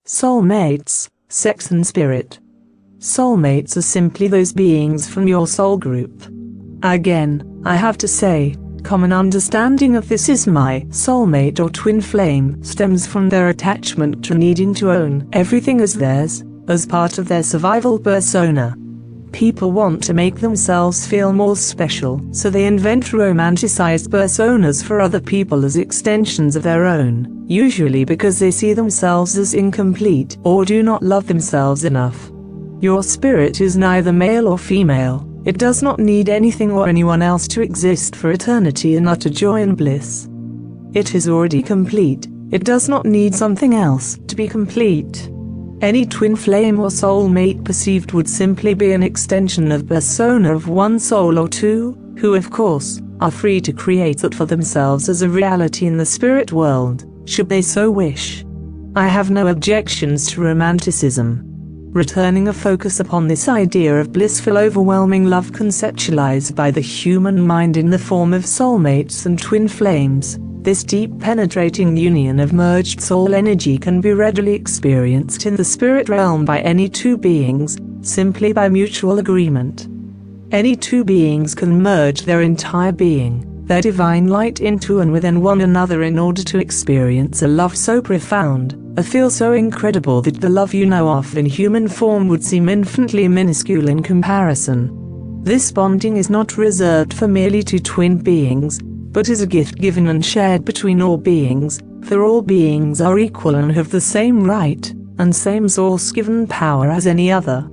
Soulmates, sex and spirit. Soulmates are simply those beings from your soul group. Again, I have to say, common understanding of this is my soulmate or twin flame stems from their attachment to needing to own everything as theirs, as part of their survival persona. People want to make themselves feel more special, so they invent romanticized personas for other people as extensions of their own, usually because they see themselves as incomplete or do not love themselves enough. Your spirit is neither male or female. It does not need anything or anyone else to exist for eternity in utter joy and bliss. It is already complete. It does not need something else to be complete. Any twin flame or soulmate perceived would simply be an extension of persona of one soul or two, who of course, are free to create that for themselves as a reality in the spirit world, should they so wish. I have no objections to romanticism. Returning a focus upon this idea of blissful overwhelming love conceptualized by the human mind in the form of soulmates and twin flames, this deep penetrating union of merged soul energy can be readily experienced in the spirit realm by any two beings, simply by mutual agreement. Any two beings can merge their entire being, their divine light into and within one another in order to experience a love so profound, a feel so incredible that the love you know of in human form would seem infinitely minuscule in comparison. This bonding is not reserved for merely two twin beings, but is a gift given and shared between all beings, for all beings are equal and have the same right, and same source-given power as any other.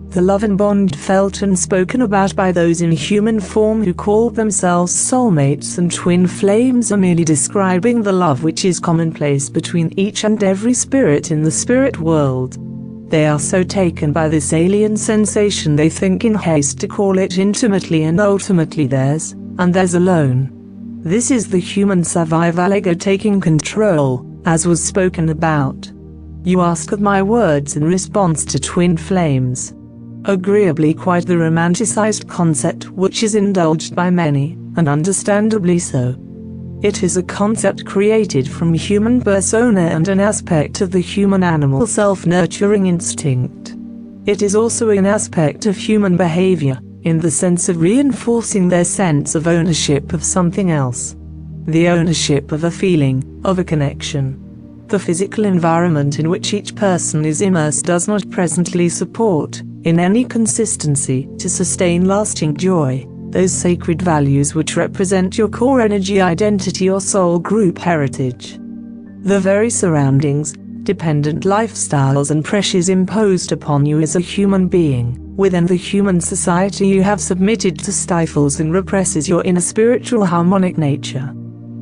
The love and bond felt and spoken about by those in human form who call themselves soulmates and twin flames are merely describing the love which is commonplace between each and every spirit in the spirit world. They are so taken by this alien sensation they think in haste to call it intimately and ultimately theirs, and theirs alone. This is the human survival ego taking control, as was spoken about. You ask of my words in response to twin flames. Agreeably quite the romanticized concept which is indulged by many, and understandably so. It is a concept created from human persona and an aspect of the human animal self-nurturing instinct. It is also an aspect of human behavior, in the sense of reinforcing their sense of ownership of something else. The ownership of a feeling, of a connection. The physical environment in which each person is immersed does not presently support, in any consistency, to sustain lasting joy, those sacred values which represent your core energy identity or soul group heritage. The very surroundings, dependent lifestyles and pressures imposed upon you as a human being, within the human society you have submitted to stifles and represses your inner spiritual harmonic nature.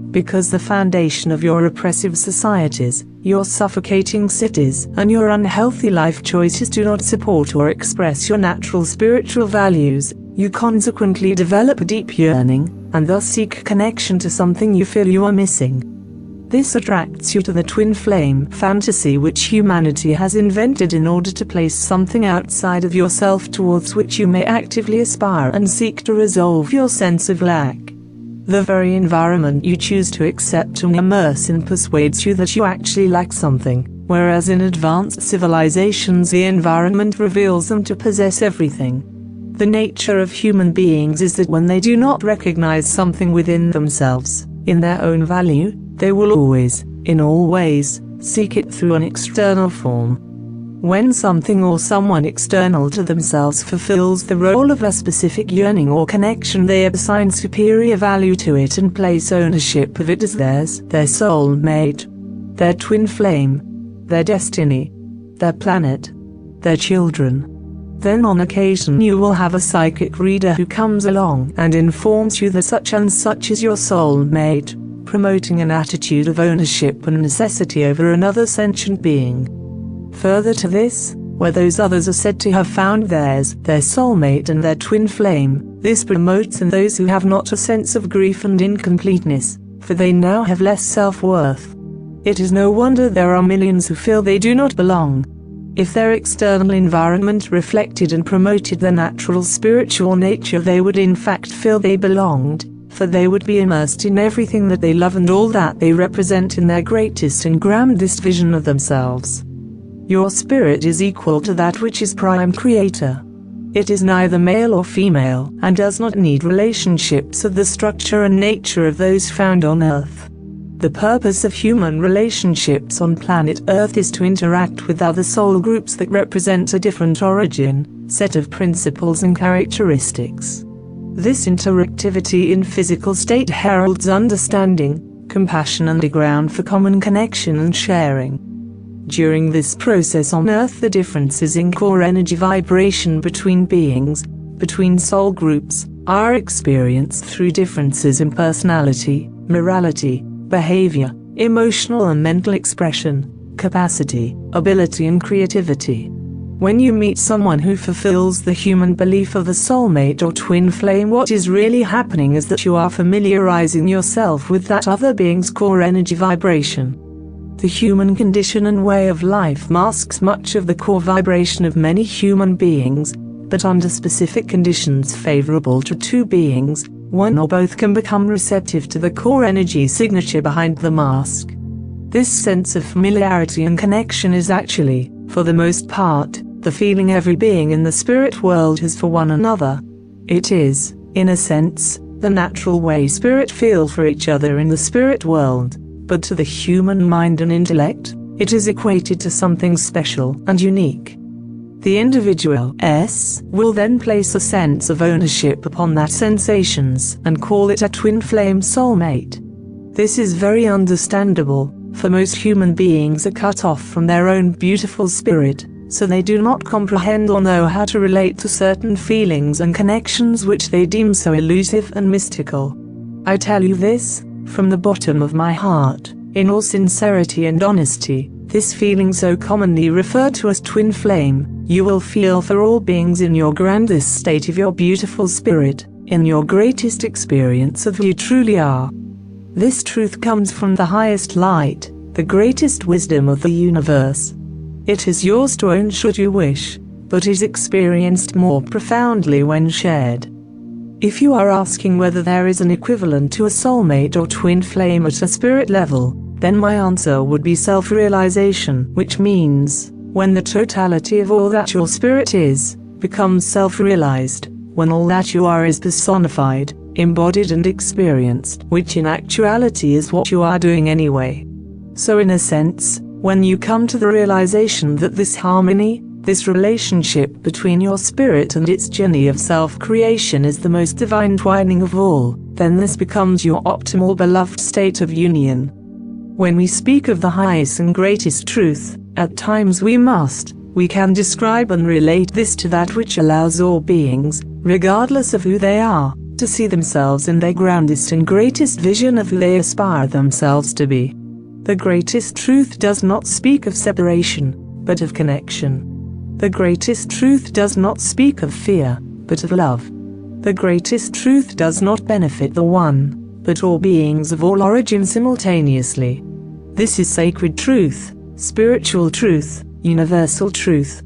Because the foundation of your repressive societies, your suffocating cities, and your unhealthy life choices do not support or express your natural spiritual values, you consequently develop a deep yearning, and thus seek connection to something you feel you are missing. This attracts you to the twin flame fantasy which humanity has invented in order to place something outside of yourself towards which you may actively aspire and seek to resolve your sense of lack. The very environment you choose to accept and immerse in persuades you that you actually lack something, whereas in advanced civilizations the environment reveals them to possess everything. The nature of human beings is that when they do not recognize something within themselves, in their own value, they will always, in all ways, seek it through an external form. When something or someone external to themselves fulfills the role of a specific yearning or connection, they assign superior value to it and place ownership of it as theirs, their soulmate, their twin flame, their destiny, their planet, their children. Then on occasion you will have a psychic reader who comes along and informs you that such and such is your soulmate, promoting an attitude of ownership and necessity over another sentient being. Further to this, where those others are said to have found theirs, their soulmate and their twin flame, this promotes in those who have not a sense of grief and incompleteness, for they now have less self-worth. It is no wonder there are millions who feel they do not belong. If their external environment reflected and promoted their natural spiritual nature, they would in fact feel they belonged, for they would be immersed in everything that they love and all that they represent in their greatest and grandest vision of themselves. Your spirit is equal to that which is prime creator. It is neither male or female and does not need relationships of the structure and nature of those found on Earth. The purpose of human relationships on planet Earth is to interact with other soul groups that represent a different origin, set of principles and characteristics. This interactivity in physical state heralds understanding, compassion and a ground for common connection and sharing. During this process on Earth, the differences in core energy vibration between beings, between soul groups, are experienced through differences in personality, morality, behavior, emotional and mental expression, capacity, ability and creativity. When you meet someone who fulfills the human belief of a soulmate or twin flame, what is really happening is that you are familiarizing yourself with that other being's core energy vibration. The human condition and way of life masks much of the core vibration of many human beings, but under specific conditions favorable to two beings, one or both can become receptive to the core energy signature behind the mask. This sense of familiarity and connection is actually, for the most part, the feeling every being in the spirit world has for one another. It is, in a sense, the natural way spirit feel for each other in the spirit world, but to the human mind and intellect, it is equated to something special and unique. The individual will then place a sense of ownership upon that sensations and call it a twin flame soulmate. This is very understandable, for most human beings are cut off from their own beautiful spirit, so they do not comprehend or know how to relate to certain feelings and connections which they deem so elusive and mystical. I tell you this, from the bottom of my heart, in all sincerity and honesty, this feeling so commonly referred to as twin flame, you will feel for all beings in your grandest state of your beautiful spirit, in your greatest experience of who you truly are. This truth comes from the highest light, the greatest wisdom of the universe. It is yours to own should you wish, but is experienced more profoundly when shared. If you are asking whether there is an equivalent to a soulmate or twin flame at a spirit level, then my answer would be self-realization, which means, when the totality of all that your spirit is, becomes self-realized, when all that you are is personified, embodied and experienced, which in actuality is what you are doing anyway. So in a sense, when you come to the realization that this harmony, this relationship between your spirit and its journey of self-creation is the most divine twining of all, then this becomes your optimal beloved state of union. When we speak of the highest and greatest truth, at times we can describe and relate this to that which allows all beings, regardless of who they are, to see themselves in their grandest and greatest vision of who they aspire themselves to be. The greatest truth does not speak of separation, but of connection. The greatest truth does not speak of fear, but of love. The greatest truth does not benefit the one, but all beings of all origin simultaneously. This is sacred truth, spiritual truth, universal truth.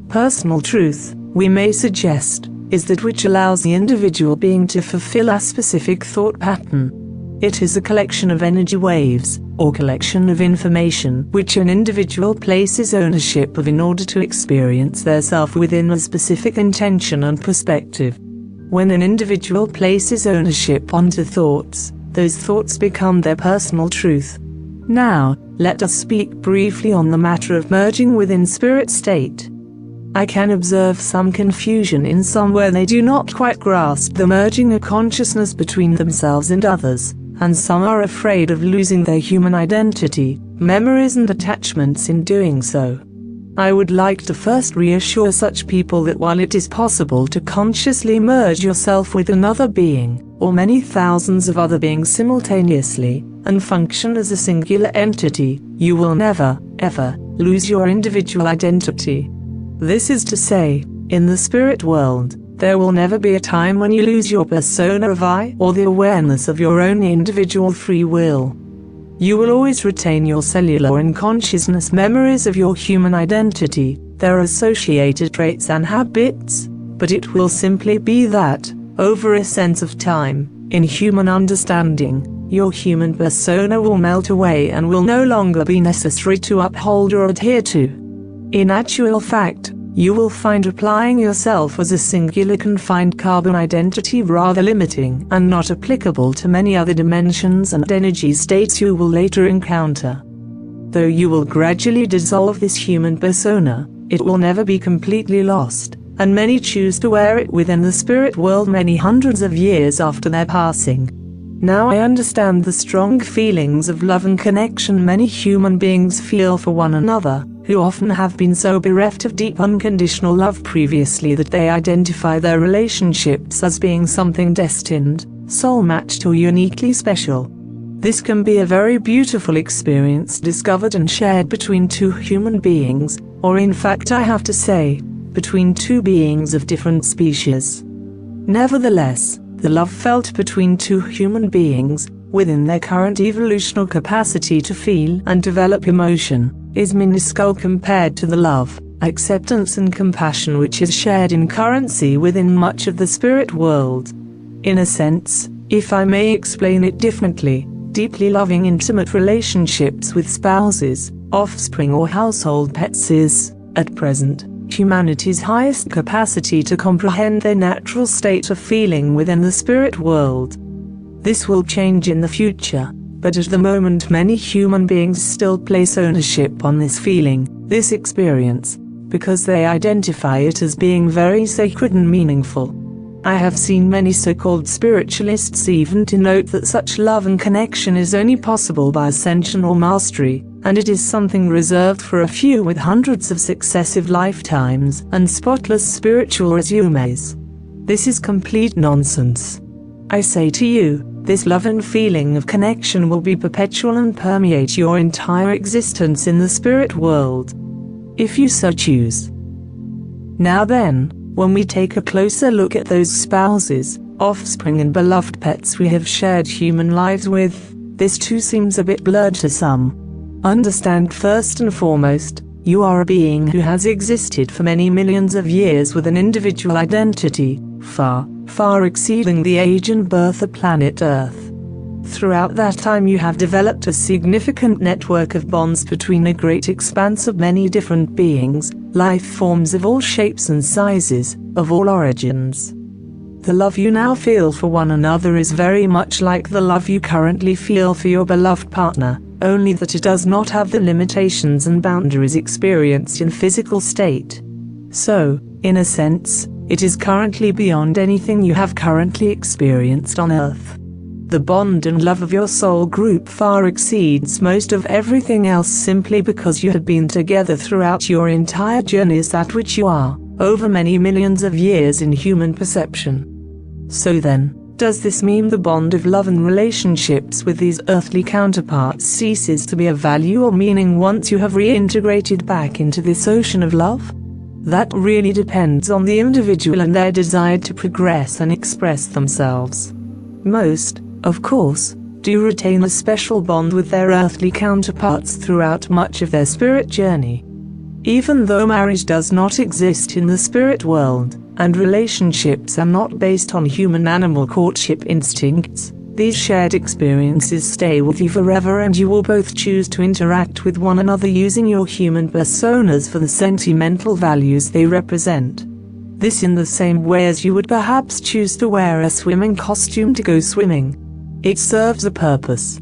Personal truth, we may suggest, is that which allows the individual being to fulfill a specific thought pattern. It is a collection of energy waves, or collection of information, which an individual places ownership of in order to experience their self within a specific intention and perspective. When an individual places ownership onto thoughts, those thoughts become their personal truth. Now, let us speak briefly on the matter of merging within spirit state. I can observe some confusion in some where they do not quite grasp the merging of consciousness between themselves and others, and some are afraid of losing their human identity, memories and attachments in doing so. I would like to first reassure such people that while it is possible to consciously merge yourself with another being, or many thousands of other beings simultaneously, and function as a singular entity, you will never, ever, lose your individual identity. This is to say, in the spirit world, there will never be a time when you lose your persona of I or the awareness of your own individual free will. You will always retain your cellular and consciousness memories of your human identity, their associated traits and habits, but it will simply be that, over a sense of time, in human understanding, your human persona will melt away and will no longer be necessary to uphold or adhere to. In actual fact, you will find applying yourself as a singular confined carbon identity rather limiting and not applicable to many other dimensions and energy states you will later encounter. Though you will gradually dissolve this human persona, it will never be completely lost, and many choose to wear it within the spirit world many hundreds of years after their passing. Now I understand the strong feelings of love and connection many human beings feel for one another, who often have been so bereft of deep unconditional love previously that they identify their relationships as being something destined, soul-matched or uniquely special. This can be a very beautiful experience discovered and shared between two human beings, or in fact I have to say, between two beings of different species. Nevertheless, the love felt between two human beings, within their current evolutional capacity to feel and develop emotion, is minuscule compared to the love, acceptance and compassion which is shared in currency within much of the spirit world. In a sense, if I may explain it differently, deeply loving intimate relationships with spouses, offspring or household pets is, at present, humanity's highest capacity to comprehend their natural state of feeling within the spirit world. This will change in the future, but at the moment many human beings still place ownership on this feeling, this experience, because they identify it as being very sacred and meaningful. I have seen many so-called spiritualists even denote that such love and connection is only possible by ascension or mastery, and it is something reserved for a few with hundreds of successive lifetimes and spotless spiritual resumes. This is complete nonsense. I say to you, this love and feeling of connection will be perpetual and permeate your entire existence in the spirit world, if you so choose. Now then, when we take a closer look at those spouses, offspring and beloved pets we have shared human lives with, this too seems a bit blurred to some. Understand first and foremost, you are a being who has existed for many millions of years with an individual identity, far, far exceeding the age and birth of planet Earth. Throughout that time you have developed a significant network of bonds between a great expanse of many different beings, life forms of all shapes and sizes, of all origins. The love you now feel for one another is very much like the love you currently feel for your beloved partner, only that it does not have the limitations and boundaries experienced in physical state. So, in a sense, it is currently beyond anything you have currently experienced on Earth. The bond and love of your soul group far exceeds most of everything else simply because you have been together throughout your entire journey as that which you are, over many millions of years in human perception. So then, does this mean the bond of love and relationships with these earthly counterparts ceases to be of value or meaning once you have reintegrated back into this ocean of love? That really depends on the individual and their desire to progress and express themselves. Most, of course, do retain a special bond with their earthly counterparts throughout much of their spirit journey. Even though marriage does not exist in the spirit world, and relationships are not based on human-animal courtship instincts, these shared experiences stay with you forever and you will both choose to interact with one another using your human personas for the sentimental values they represent. This in the same way as you would perhaps choose to wear a swimming costume to go swimming. It serves a purpose.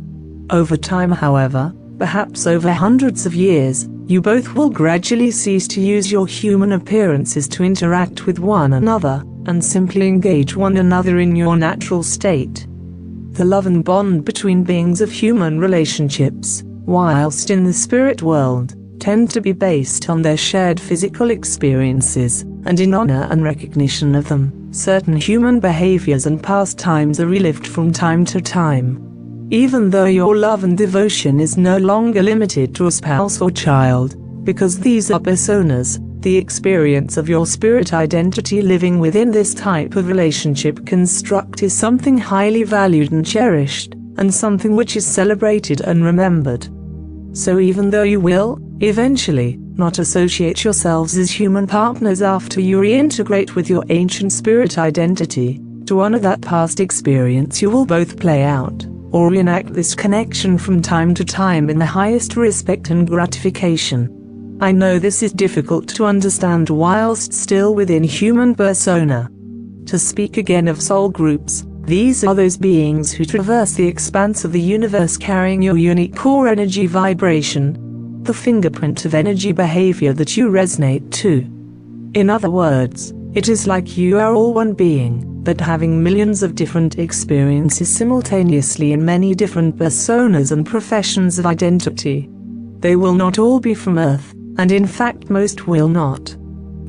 Over time, however, perhaps over hundreds of years, you both will gradually cease to use your human appearances to interact with one another, and simply engage one another in your natural state. The love and bond between beings of human relationships, whilst in the spirit world, tend to be based on their shared physical experiences, and in honor and recognition of them, certain human behaviors and pastimes are relived from time to time. Even though your love and devotion is no longer limited to a spouse or child, because these are personas, the experience of your spirit identity living within this type of relationship construct is something highly valued and cherished, and something which is celebrated and remembered. So even though you will, eventually, not associate yourselves as human partners after you reintegrate with your ancient spirit identity, to honor that past experience you will both play out, or reenact this connection from time to time in the highest respect and gratification. I know this is difficult to understand whilst still within human persona. To speak again of soul groups, these are those beings who traverse the expanse of the universe carrying your unique core energy vibration, the fingerprint of energy behavior that you resonate to. In other words, it is like you are all one being, but having millions of different experiences simultaneously in many different personas and professions of identity. They will not all be from Earth, and in fact most will not.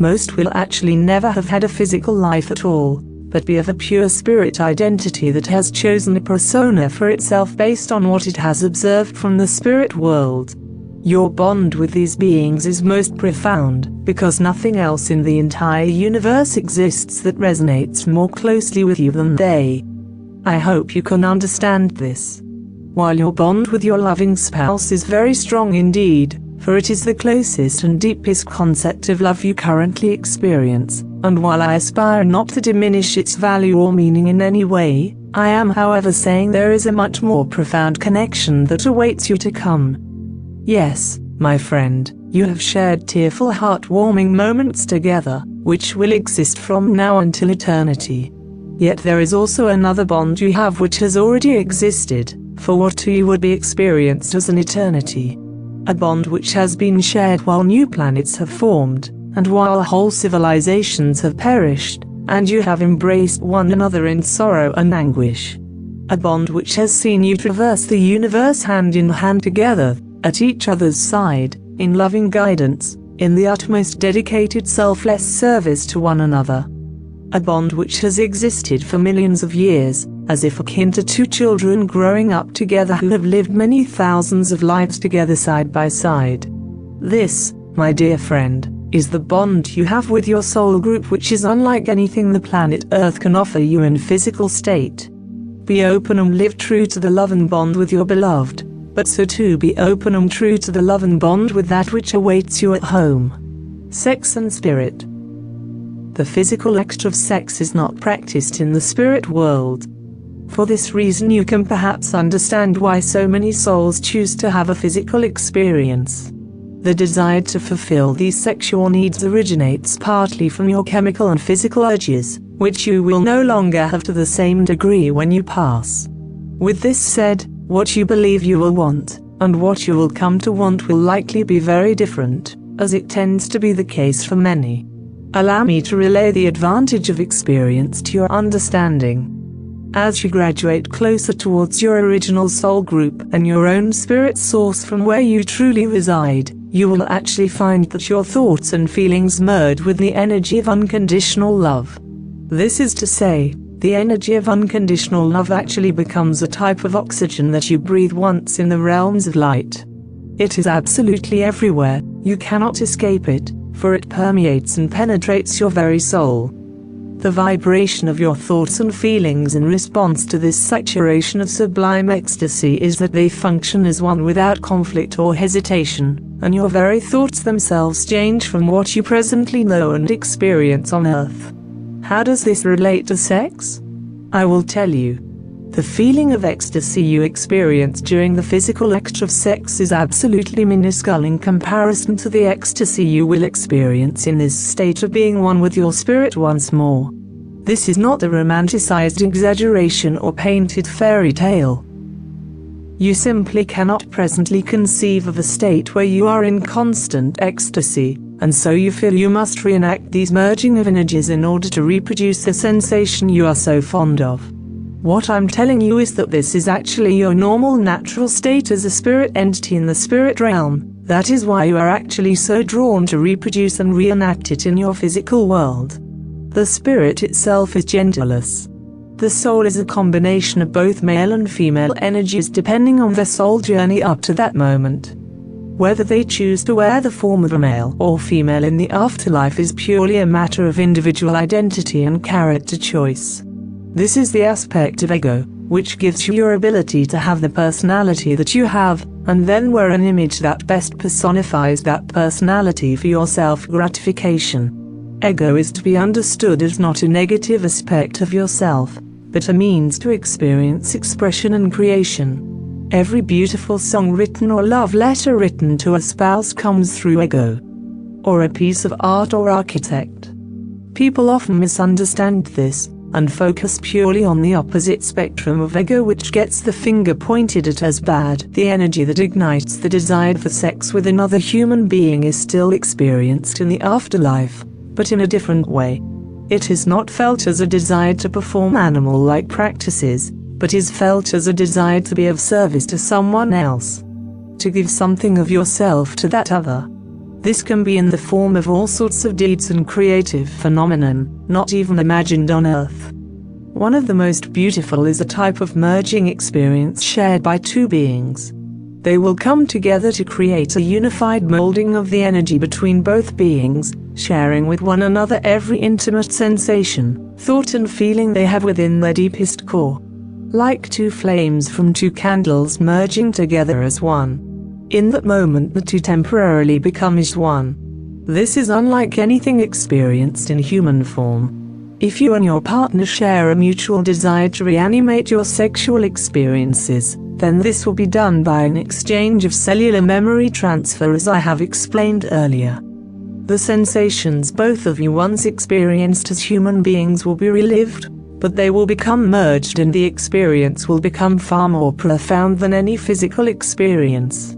Most will actually never have had a physical life at all, but be of a pure spirit identity that has chosen a persona for itself based on what it has observed from the spirit world. Your bond with these beings is most profound, because nothing else in the entire universe exists that resonates more closely with you than they. I hope you can understand this. While your bond with your loving spouse is very strong indeed, for it is the closest and deepest concept of love you currently experience, and while I aspire not to diminish its value or meaning in any way, I am however saying there is a much more profound connection that awaits you to come. Yes, my friend, you have shared tearful heartwarming moments together, which will exist from now until eternity. Yet there is also another bond you have which has already existed, for what to you would be experienced as an eternity. A bond which has been shared while new planets have formed, and while whole civilizations have perished, and you have embraced one another in sorrow and anguish. A bond which has seen you traverse the universe hand in hand together, at each other's side, in loving guidance, in the utmost dedicated selfless service to one another. A bond which has existed for millions of years, as if akin to two children growing up together who have lived many thousands of lives together side by side. This, my dear friend, is the bond you have with your soul group, which is unlike anything the planet Earth can offer you in physical state. Be open and live true to the love and bond with your beloved, but so too be open and true to the love and bond with that which awaits you at home. Sex and spirit. The physical act of sex is not practiced in the spirit world. For this reason you can perhaps understand why so many souls choose to have a physical experience. The desire to fulfill these sexual needs originates partly from your chemical and physical urges, which you will no longer have to the same degree when you pass. With this said, what you believe you will want, and what you will come to want will likely be very different, as it tends to be the case for many. Allow me to relay the advantage of experience to your understanding. As you graduate closer towards your original soul group and your own spirit source from where you truly reside, you will actually find that your thoughts and feelings merge with the energy of unconditional love. This is to say, the energy of unconditional love actually becomes a type of oxygen that you breathe once in the realms of light. It is absolutely everywhere, you cannot escape it, for it permeates and penetrates your very soul. The vibration of your thoughts and feelings in response to this saturation of sublime ecstasy is that they function as one without conflict or hesitation, and your very thoughts themselves change from what you presently know and experience on Earth. How does this relate to sex? I will tell you. The feeling of ecstasy you experience during the physical act of sex is absolutely minuscule in comparison to the ecstasy you will experience in this state of being one with your spirit once more. This is not a romanticized exaggeration or painted fairy tale. You simply cannot presently conceive of a state where you are in constant ecstasy, and so you feel you must reenact these merging of energies in order to reproduce the sensation you are so fond of. What I'm telling you is that this is actually your normal natural state as a spirit entity in the spirit realm. That is why you are actually so drawn to reproduce and reenact it in your physical world. The spirit itself is genderless. The soul is a combination of both male and female energies depending on their soul journey up to that moment. Whether they choose to wear the form of a male or female in the afterlife is purely a matter of individual identity and character choice. This is the aspect of ego, which gives you your ability to have the personality that you have, and then wear an image that best personifies that personality for your self-gratification. Ego is to be understood as not a negative aspect of yourself, but a means to experience expression and creation. Every beautiful song written or love letter written to a spouse comes through ego. or a piece of art or architect. People often misunderstand this, and focus purely on the opposite spectrum of ego, which gets the finger pointed at as bad. The energy that ignites the desire for sex with another human being is still experienced in the afterlife, but in a different way. It is not felt as a desire to perform animal-like practices, but is felt as a desire to be of service to someone else, to give something of yourself to that other. This can be in the form of all sorts of deeds and creative phenomenon, not even imagined on Earth. One of the most beautiful is a type of merging experience shared by two beings. They will come together to create a unified molding of the energy between both beings, sharing with one another every intimate sensation, thought and feeling they have within their deepest core. Like two flames from two candles merging together as one. In that moment the two temporarily become as one. This is unlike anything experienced in human form. If you and your partner share a mutual desire to reanimate your sexual experiences, then this will be done by an exchange of cellular memory transfer, as I have explained earlier. The sensations both of you once experienced as human beings will be relived, but they will become merged and the experience will become far more profound than any physical experience.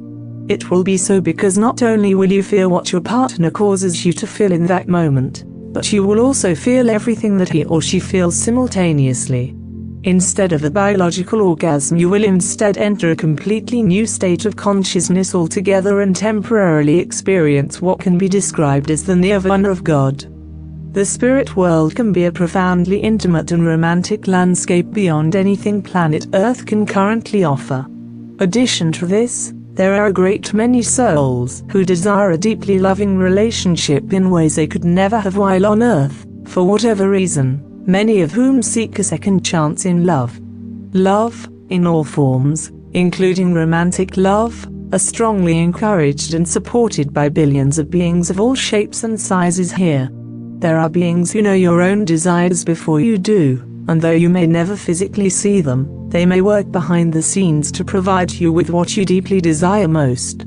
It will be so because not only will you feel what your partner causes you to feel in that moment, but you will also feel everything that he or she feels simultaneously. Instead of a biological orgasm, you will instead enter a completely new state of consciousness altogether and temporarily experience what can be described as the nirvana of God. The spirit world can be a profoundly intimate and romantic landscape beyond anything planet Earth can currently offer. Addition to this, there are a great many souls who desire a deeply loving relationship in ways they could never have while on Earth, for whatever reason, many of whom seek a second chance in love. Love, in all forms, including romantic love, are strongly encouraged and supported by billions of beings of all shapes and sizes here. There are beings who know your own desires before you do, and though you may never physically see them, they may work behind the scenes to provide you with what you deeply desire most.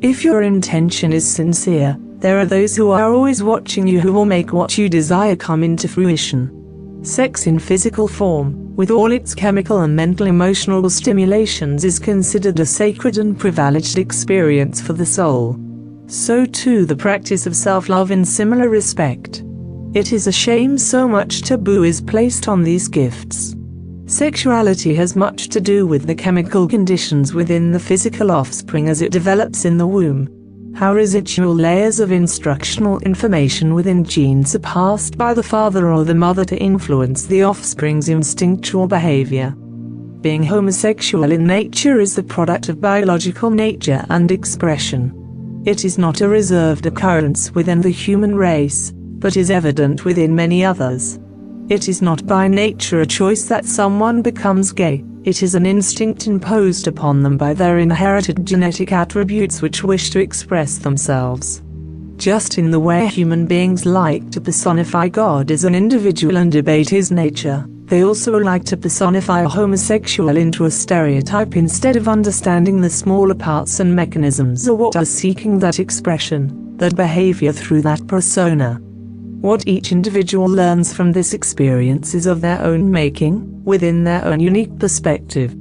If your intention is sincere, there are those who are always watching you who will make what you desire come into fruition. Sex in physical form, with all its chemical and mental emotional stimulations, is considered a sacred and privileged experience for the soul. So too the practice of self-love in similar respect. It is a shame so much taboo is placed on these gifts. Sexuality has much to do with the chemical conditions within the physical offspring as it develops in the womb. How residual layers of instructional information within genes are passed by the father or the mother to influence the offspring's instinctual behavior. Being homosexual in nature is the product of biological nature and expression. It is not a reserved occurrence within the human race, but is evident within many others. It is not by nature a choice that someone becomes gay, it is an instinct imposed upon them by their inherited genetic attributes which wish to express themselves. Just in the way human beings like to personify God as an individual and debate his nature, they also like to personify a homosexual into a stereotype instead of understanding the smaller parts and mechanisms of what are seeking that expression, that behavior through that persona. What each individual learns from this experience is of their own making, within their own unique perspective.